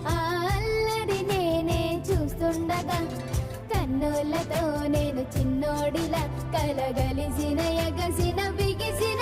ఆ అల్లరి నేనే చూస్తుండగా కన్నులతో నేను చిన్నోడిలా కలగలిసిన ఎగసిన బిగిసిన